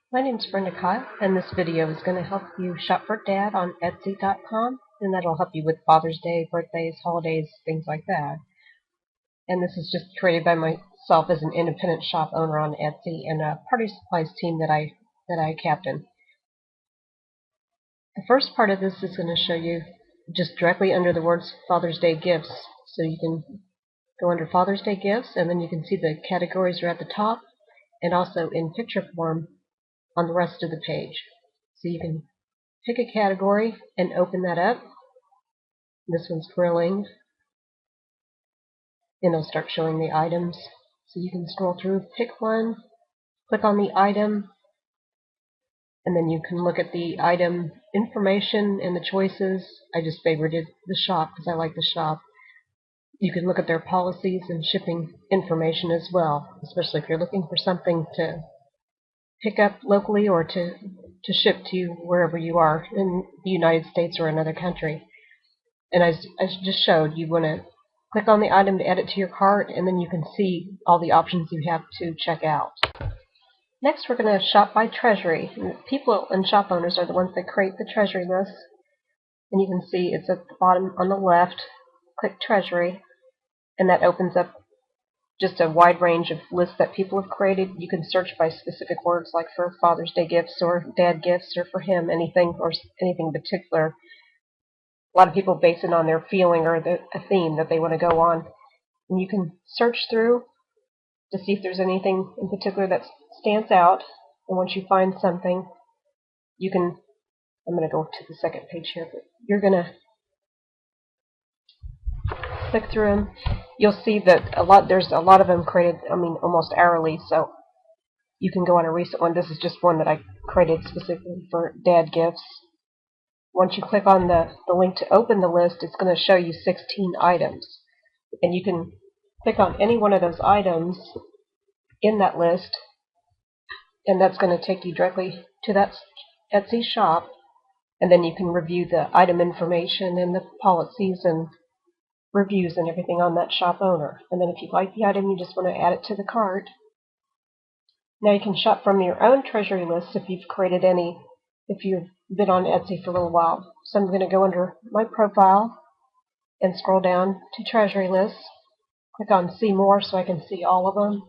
My name is Brenda Kyle, and this video is going to help you shop for Dad on Etsy.com, and that'll help you with Father's Day, birthdays, holidays, things like that. And this is just created by myself as an independent shop owner on Etsy and a party supplies team that I captain. The first part of this is going to show you just directly under the words Father's Day gifts. So you can go under Father's Day gifts, and then you can see the categories are at the top, and also in picture form on the rest of the page. So you can pick a category and open that up. This one's grilling, and it'll start showing the items. So you can scroll through, pick one, click on the item, and then you can look at the item information and the choices. I just favorited the shop because I like the shop. You can look at their policies and shipping information as well, especially if you're looking for something to pick up locally or to ship to you wherever you are in the United States or another country. And as I just showed, you want to click on the item to add it to your cart, and then you can see all the options you have to check out. Next, we're going to shop by treasury. People and shop owners are the ones that create the treasury list, and you can see it's at the bottom on the left. Click treasury, and that opens up just a wide range of lists that people have created. You can search by specific words, like for Father's Day gifts or Dad gifts, or for him, anything in particular. A lot of people base it on their feeling or a theme that they want to go on. And you can search through to see if there's anything in particular that stands out. And once you find something, you can, I'm going to go to the second page here, but you're going to click through them. You'll see that there's a lot of them created, almost hourly, so you can go on a recent one. This is just one that I created specifically for Dad gifts. Once you click on the link to open the list, it's going to show you 16 items. And you can click on any one of those items in that list, and that's going to take you directly to that Etsy shop, and then you can review the item information and the policies and reviews and everything on that shop owner. And then if you like the item, you just want to add it to the cart. Now you can shop from your own treasury list if you've created any, if you've been on Etsy for a little while. So I'm going to go under my profile and scroll down to treasury lists. Click on see more so I can see all of them,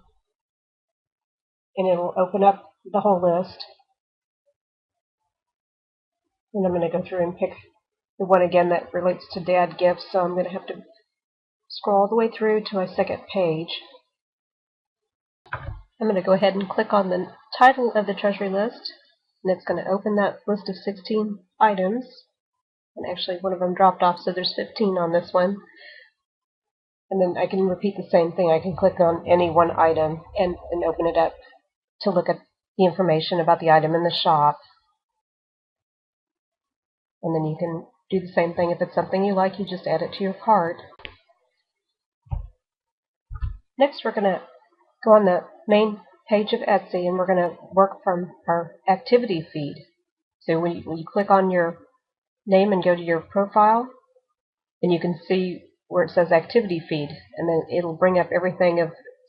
and it'll open up the whole list. And I'm going to go through and pick the one again that relates to Dad gifts, so I'm going to have to scroll all the way through to my second page. I'm going to go ahead and click on the title of the treasury list, and it's going to open that list of 16 items. And actually one of them dropped off, so there's 15 on this one. And then I can repeat the same thing. I can click on any one item and open it up to look at the information about the item in the shop. And then you can do the same thing. If it's something you like, you just add it to your cart. Next, we're going to go on the main page of Etsy, and we're going to work from our activity feed. So when you click on your name and go to your profile, and you can see where it says activity feed, and then it'll bring up everything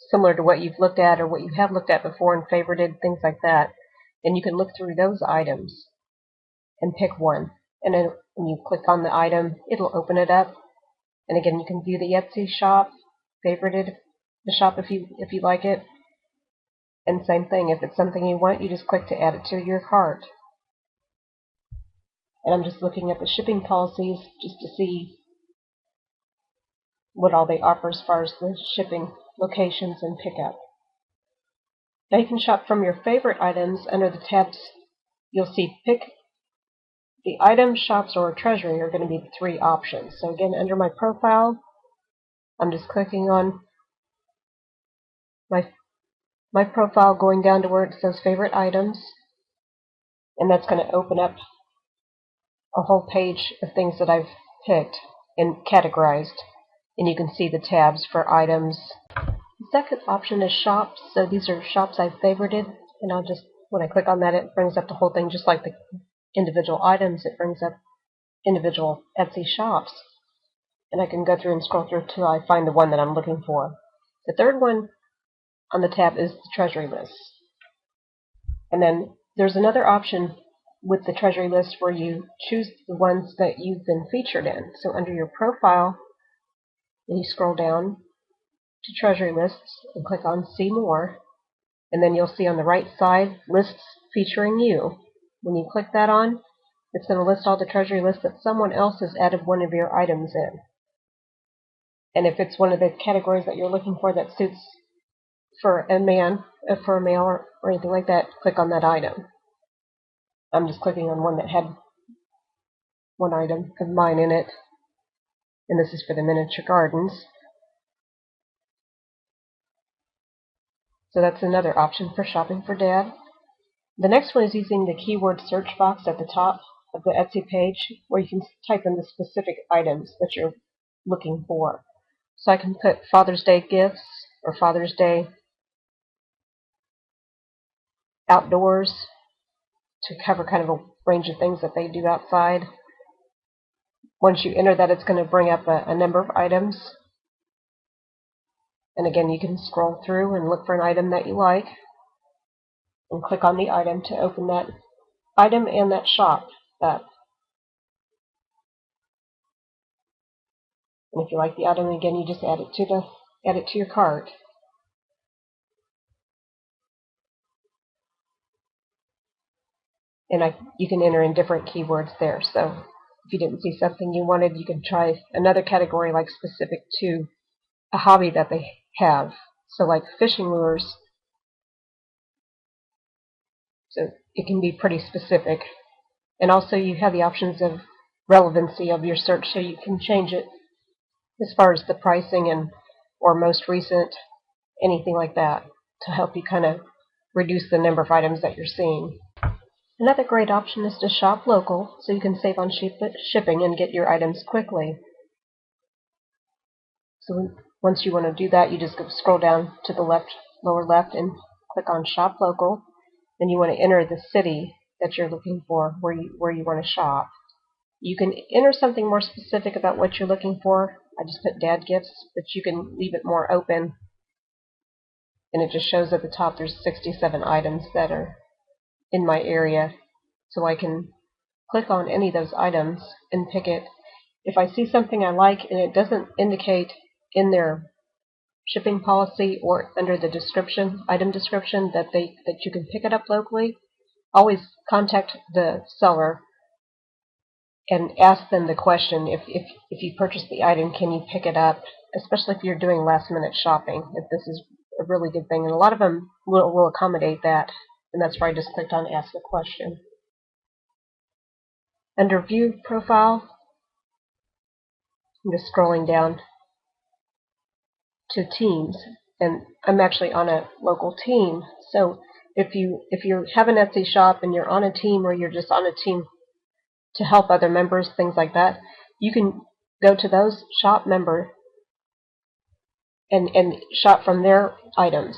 similar to what you've looked at or what you have looked at before and favorited, things like that. And you can look through those items and pick one. And then when you click on the item, it'll open it up. And again, you can view the Etsy shop, favorited the shop if you like it. And same thing, if it's something you want, you just click to add it to your cart. And I'm just looking at the shipping policies just to see what all they offer as far as the shipping locations and pickup. Now you can shop from your favorite items under the tabs. You'll see pick the item, shops, or treasury are going to be the three options. So again, under my profile, I'm just clicking on my profile, going down to where it says favorite items, and that's going to open up a whole page of things that I've picked and categorized, and you can see the tabs for items. The second option is shops. So these are shops I've favorited, and when I click on that, it brings up the whole thing. Just like the individual items, it brings up individual Etsy shops, and I can go through and scroll through till I find the one that I'm looking for. The third one on the tab is the treasury list, and then there's another option with the treasury list where you choose the ones that you've been featured in. So under your profile, you scroll down to treasury lists and click on See More, and then you'll see on the right side lists featuring you. When you click that on, it's going to list all the treasury lists that someone else has added one of your items in. And if it's one of the categories that you're looking for that suits for a man, for a male, or anything like that, click on that item. I'm just clicking on one that had one item of mine in it, and this is for the miniature gardens. So that's another option for shopping for Dad. The next one is using the keyword search box at the top of the Etsy page, where you can type in the specific items that you're looking for. So I can put Father's Day gifts or Father's Day outdoors to cover kind of a range of things that they do outside. Once you enter that, it's going to bring up a number of items. And again, you can scroll through and look for an item that you like and click on the item to open that item and that shop up. And if you like the item, again, you just add it to your cart. And you can enter in different keywords there. So if you didn't see something you wanted, you can try another category like specific to a hobby that they have. So like fishing lures. So it can be pretty specific. And also you have the options of relevancy of your search, so you can change it as far as the pricing and or most recent, anything like that, to help you kind of reduce the number of items that you're seeing. Another great option is to shop local, so you can save on shipping and get your items quickly. So once you want to do that, you just scroll down to the lower left and click on Shop Local. Then you want to enter the city that you're looking for, where you want to shop. You can enter something more specific about what you're looking for. I just put Dad gifts, but you can leave it more open. And it just shows at the top there's 67 items that are in my area. So I can click on any of those items and pick it. If I see something I like and it doesn't indicate in their shipping policy or under the description, item description, that you can pick it up locally, always contact the seller and ask them the question, if you purchase the item, can you pick it up, especially if you're doing last minute shopping, if this is a really good thing. And a lot of them will accommodate that, and that's why I just clicked on Ask a Question. Under View Profile, I'm just scrolling down to Teams, and I'm actually on a local team. So if you have an Etsy shop and you're on a team, or you're just on a team to help other members, things like that, you can go to those shop members and shop from their items,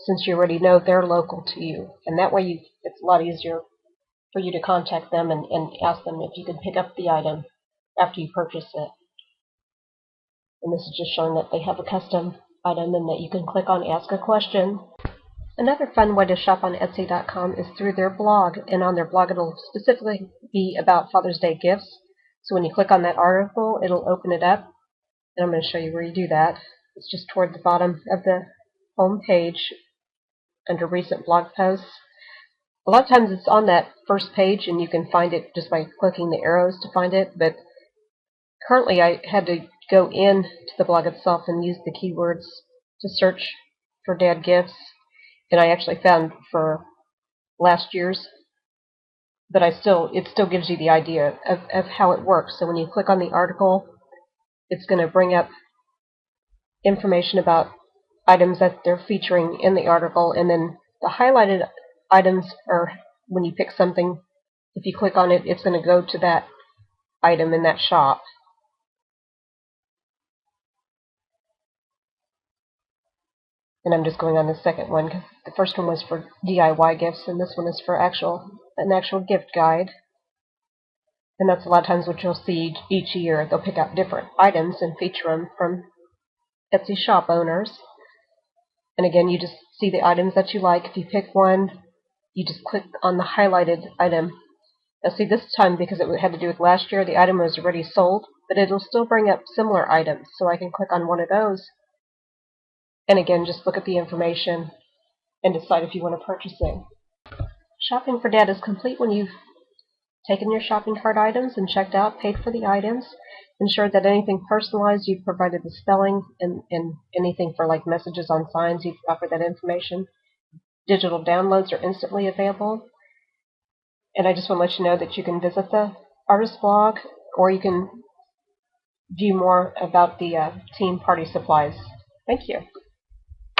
since you already know they're local to you. And that way it's a lot easier for you to contact them and ask them if you can pick up the item after you purchase it. And this is just showing that they have a custom item and that you can click on Ask a Question. Another fun way to shop on Etsy.com is through their blog, and on their blog it'll specifically be about Father's Day gifts. So when you click on that article, it'll open it up, and I'm going to show you where you do that. It's just toward the bottom of the home page under Recent Blog Posts. A lot of times it's on that first page, and you can find it just by clicking the arrows to find it, but currently I had to go in to the blog itself and use the keywords to search for Dad gifts. And I actually found for last year's, but it still gives you the idea of how it works. So when you click on the article, it's going to bring up information about items that they're featuring in the article, and then the highlighted items are when you pick something, if you click on it, it's going to go to that item in that shop. And I'm just going on the second one, because the first one was for DIY gifts, and this one is for an actual gift guide. And that's a lot of times what you'll see each year. They'll pick out different items and feature them from Etsy shop owners. And again, you just see the items that you like. If you pick one, you just click on the highlighted item. Now see, this time, because it had to do with last year, the item was already sold, but it'll still bring up similar items. So I can click on one of those, and again, just look at the information and decide if you want to purchase it. Shopping for Dad is complete when you've taken your shopping cart items and checked out, paid for the items, ensured that anything personalized, you've provided the spelling, and anything for like messages on signs, you've offered that information. Digital downloads are instantly available. And I just want to let you know that you can visit the artist blog, or you can view more about the team party supplies. Thank you.